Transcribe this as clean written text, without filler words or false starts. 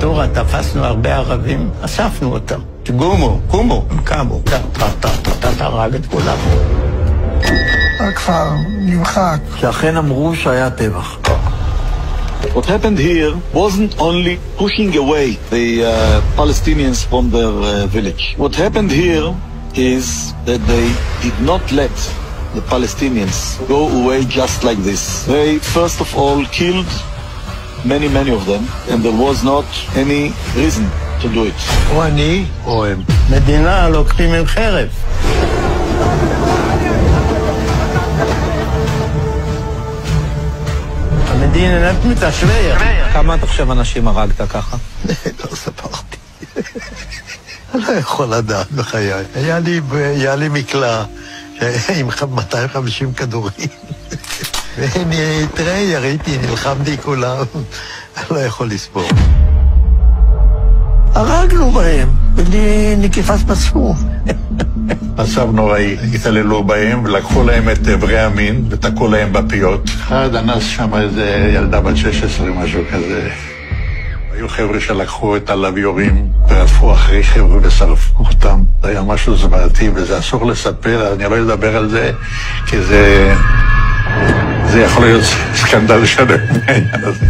בטורה תפסנו הרבה ערבים, אספנו אותם. גומו, קומו, הם קמו, הרג את כולם. הכפר נמחק. שאכן אמרו שהיה טבח. What happened here wasn't only pushing away the Palestinians from their village. What happened here is that they did not let the Palestinians go away just like this. They first of all killed many of them, and there was not any reason to do it. או אני או הם. מדינה לוקחים עם חרב. המדינה מתשווה. כמה אתה חושב אנשים הרגת ככה? לא ספרתי. אני לא יכול לדעת בחיי. היה לי מקלע עם 250 כדורים. תראה, יריתי, נלחמתי כולם. אני לא יכול לספור. הרגנו בהם, בלי נקיפת מצפון. מצב נוראי, התעללו בהם ולקחו להם את איברי המין ותקעו להם בפיות. אחד אנס שם איזה ילדה בת 16, משהו כזה. היו חבר'ה שלקחו את הלוויורים ורדפו אחרי חבר'ה ושרפו אותם. זה היה משהו זוועתי וזה אסור לספר, אני לא אדבר על זה, כי זה יכול להיות סקנדל שלם בעניין הזה.